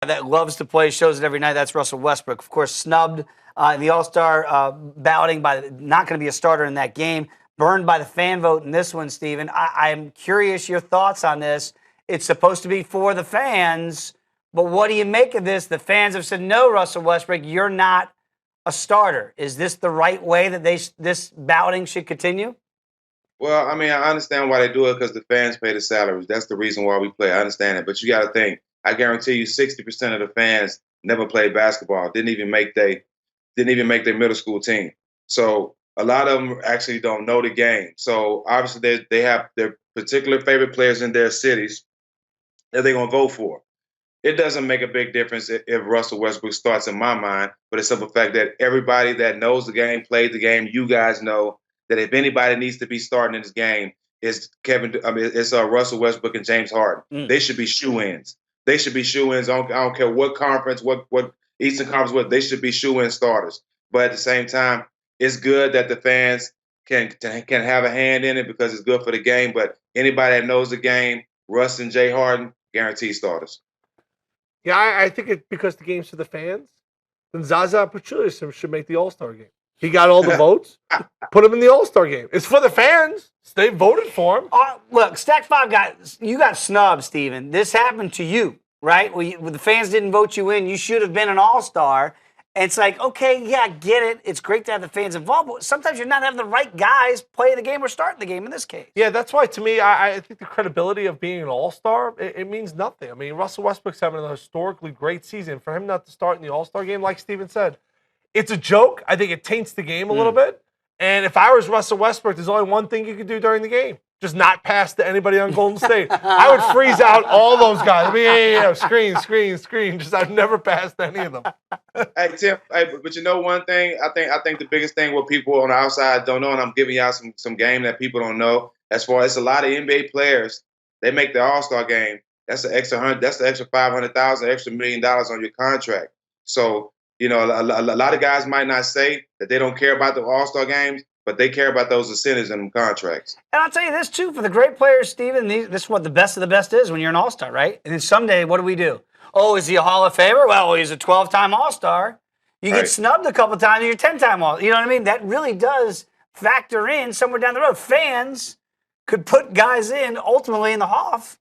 that loves to play, shows it every night. That's Russell Westbrook. Of course, snubbed in the All-Star balloting by not going to be a starter in that game. Burned by the fan vote in this one, Steven. I'm curious your thoughts on this. It's supposed to be for the fans, but what do you make of this? The fans have said, no, Russell Westbrook, you're not a starter. Is this the right way that this balloting should continue? Well, I mean, I understand why they do it because the fans pay the salaries. That's the reason why we play. I understand it. But you got to think, I guarantee you 60% of the fans never played basketball, didn't even make their middle school team. So a lot of them actually don't know the game. So obviously they have their particular favorite players in their cities that they're going to vote for. It doesn't make a big difference if Russell Westbrook starts in my mind, but it's simple fact that everybody that knows the game, played the game, you guys know that if anybody needs to be starting in this game, it's Russell Westbrook and James Harden. They should be shoe-ins. They should be shoe-ins. I don't care what conference, what Eastern Conference, what they should be shoe-in starters. But at the same time, it's good that the fans can have a hand in it because it's good for the game. But anybody that knows the game, Russ and Jay Harden, guaranteed starters. Yeah, I think it's because the game's for the fans. Then Zaza Pachulia should make the All-Star game. He got all the votes. Put him in the All-Star game. It's for the fans. They voted for him. Look, Stack 5 got snubbed, Steven. This happened to you, right? When the fans didn't vote you in, you should have been an All-Star. And it's like, okay, yeah, I get it. It's great to have the fans involved, but sometimes you're not having the right guys play the game or starting the game in this case. Yeah, that's why, to me, I think the credibility of being an All-Star, it means nothing. I mean, Russell Westbrook's having a historically great season. For him not to start in the All-Star game, like Steven said, it's a joke. I think it taints the game a little bit. And if I was Russell Westbrook, there's only one thing you could do during the game. Just not pass to anybody on Golden State. I would freeze out all those guys. I mean, screen. Just I've never passed any of them. Hey, Tim, but you know one thing? I think the biggest thing what people on the outside don't know, and I'm giving y'all some game that people don't know, as far as a lot of NBA players, they make the All-Star game. That's the extra $500,000, extra $1 million on your contract. So, you know, a lot of guys might not say that they don't care about the All-Star games, but they care about those incentives in them contracts. And I'll tell you this, too, for the great players, Steven, this is what the best of the best is when you're an All-Star, right? And then someday, what do? Oh, is he a Hall of Famer? Well, he's a 12-time All-Star. You get snubbed a couple times, and you're 10-time All-Star. You know what I mean? That really does factor in somewhere down the road. Fans could put guys in, ultimately, in the Hoff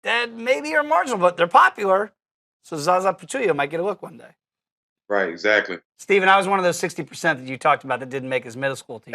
that maybe are marginal, but they're popular. So Zaza Pachulia might get a look one day. Right, exactly. Steven, I was one of those 60% that you talked about that didn't make his middle school team.